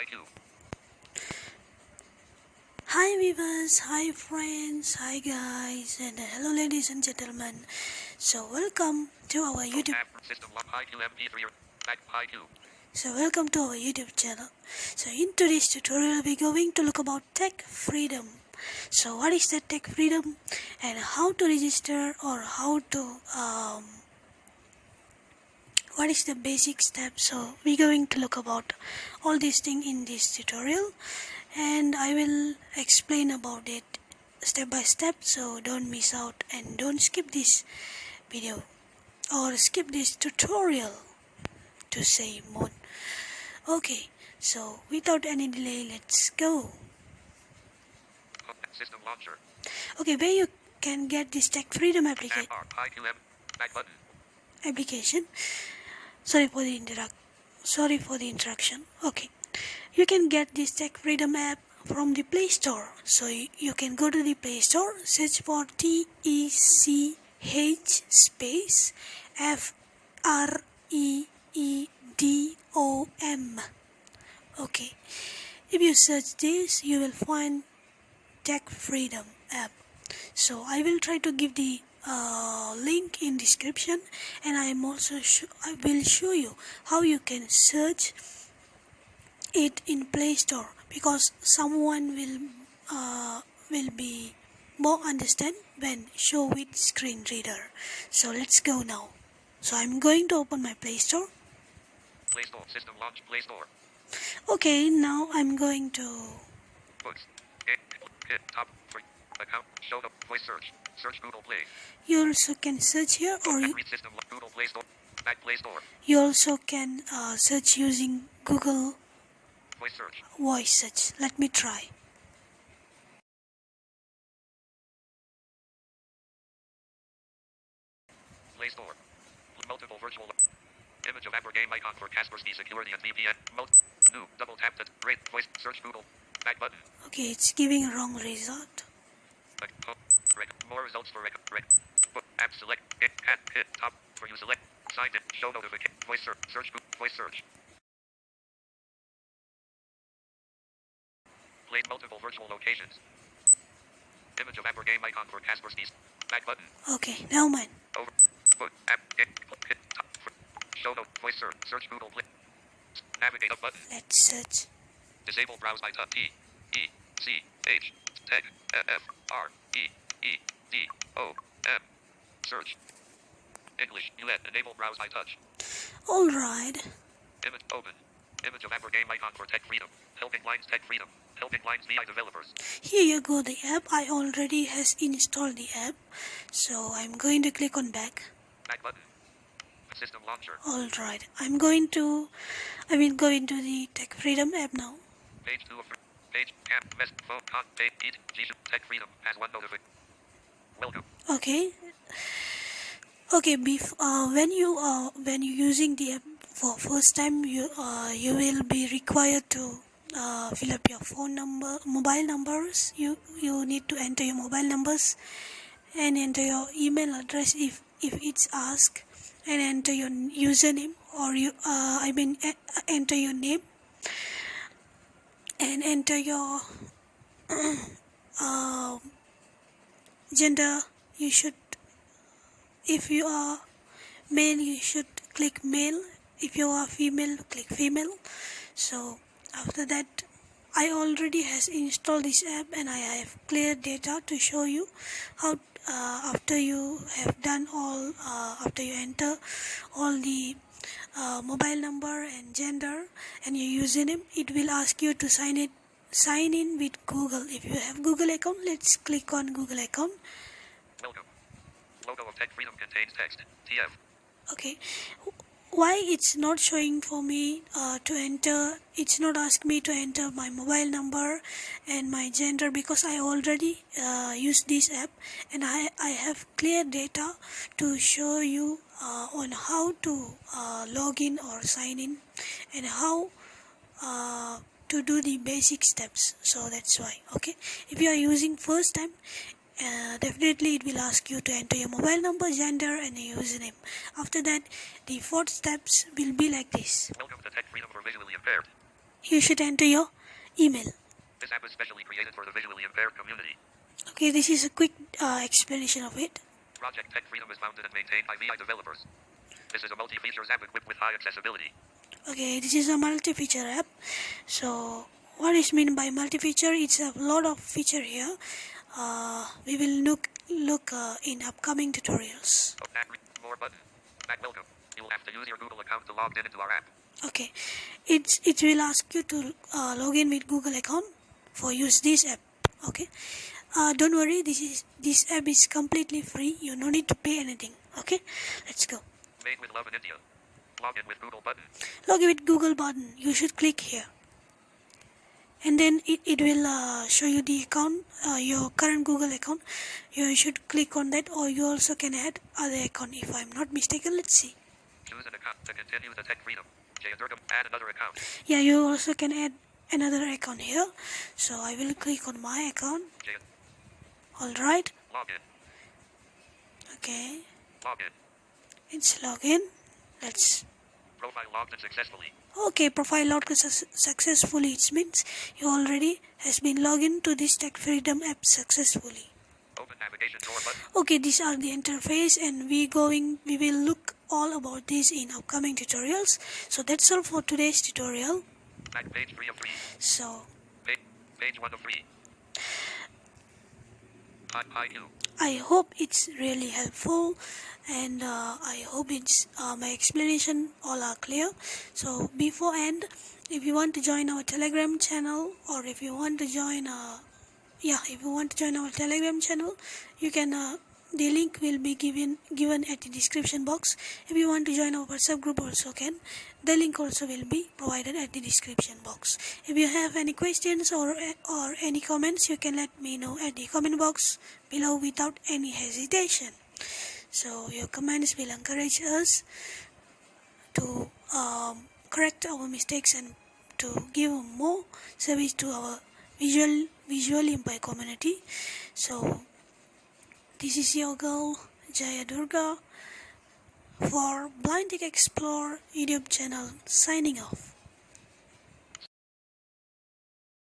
IQ. Hi viewers, hi friends, hi guys, and hello ladies and gentlemen. So welcome to our YouTube. System lock IQ MP3 back IQ. Welcome to our YouTube channel. So in today's tutorial, we're going to look about tech freedom. So what is the tech freedom, and how to register, or how to what is the basic steps. So we're going to look about all these things in this tutorial, and I will explain about it step by step, so don't miss out and don't skip this video or skip this tutorial to say more. Okay, so without any delay, let's go. System launcher. Okay, where you can get this tech freedom application. Back button. Application. Sorry for the interaction. Okay, you can get this tech freedom app from the Play Store. So you can go to the Play Store, search for TECH space FREEDOM. Okay, if you search this, you will find Tech Freedom app. So I will try to give the link in description, and I will show you how you can search it in Play Store, because someone will be more understand when show with screen reader. So let's go now. So I'm going to open my Play Store. Play Store. System launch. Play Store. Okay, now I'm going to Books. Hit top for account. Show the voice search. Search Google Play. You also can search here, or Read system Google Play Store. Back Play Store. you also can search using Google Voice search. Voice search. Let me try. Play Store. Multiple virtual image of app or game icon for Kaspersky Security and VPN. New. Double tap to rate voice search Google. Back button. Okay, it's giving a wrong result. More results for app select. Hit top for you select. Sign in. Show notification. Voice search. Search voice search. Play multiple virtual locations. Image of app or game icon for Kaspersky. Back button. Okay, now mine. Over. Put app. Hit top for show note. Voice search. Search Google Play. Navigate up button. Let's search. Disable browse by T E C H Tech F R E E D O M. Search. English. US. Enable browse by touch. Alright. Image open. Image of app or game icon for Tech Freedom. Helping Lines Tech Freedom. Helping Lines VI developers. Here you go, the app. I already has installed the app. So I'm going to click on back. Back button. System launcher. Alright. I will go into the Tech Freedom app now. Page 2 of page camp mess phone con page eat Jesus Tech Freedom has one notification. Welcome. Okay. Okay, when you using the app for first time, you will be required to fill up your mobile numbers. You need to enter your mobile numbers and enter your email address if it's asked, and enter your username, or enter your name, and enter your gender. You should, if you are male, you should click male. If you are female, click female. So after that, I already has installed this app, and I have clear data to show you how after you have done all after you enter all the mobile number and gender and your username, it will ask you to sign in with Google. If you have Google account, let's click on Google account. Welcome. Logo of Tech Freedom contains text. TF. Okay, why it's not showing for me to enter, it's not asking me to enter my mobile number and my gender, because I already used this app, and I have clear data to show you on how to log in or sign in, and how to do the basic steps. So that's why. Okay, if you are using first time, definitely it will ask you to enter your mobile number, gender, and your username. After that, the 4 steps will be like this. Welcome to Tech Freedom for visually impaired. you should enter your email. This app is specially created for the visually impaired community. Okay, this is a quick explanation of it. Project Tech Freedom is founded and maintained by VI developers. This is a multi-features app equipped with high accessibility. Okay, this is a multi-feature app. So what is meant by multi-feature? It's a lot of feature here. We will look in upcoming tutorials. More button. Back welcome. You will have to use your Google account to log in into our app. Okay, it will ask you to log in with Google account for use this app. Okay, don't worry, this app is completely free. You no need to pay anything. Okay, let's go. Made with love in India. Log in with Google button. Log in with Google button. You should click here, and then it will show you the account, your current Google account. You should click on that, or you also can add other account. If I'm not mistaken, let's see. Choose an account to continue the Tech Freedom. Jayadurgam, add another account. Yeah, you also can add another account here. So I will click on my account. Alright. Log in. Okay. Log in. It's login. Let's. Profile logged in successfully. Okay, profile logged successfully. It means you already has been logged into this Tech Freedom app successfully. Open navigation door button. Okay, these are the interface, and we will look all about this in upcoming tutorials. So that's all for today's tutorial. Back page 3 of 3. So Page 1 of 3. Hi you. I hope it's really helpful, and I hope it's my explanation all are clear. So before end, if you want to join our Telegram channel, or if you want to join our Telegram channel, you can. The link will be given at the description box. If you want to join our WhatsApp group, also can. The link also will be provided at the description box. If you have any questions or any comments, you can let me know at the comment box below without any hesitation. So your comments will encourage us to correct our mistakes and to give more service to our visually impaired community. So this is your girl Jayadurga for Blind Tech Explore YouTube channel, signing off.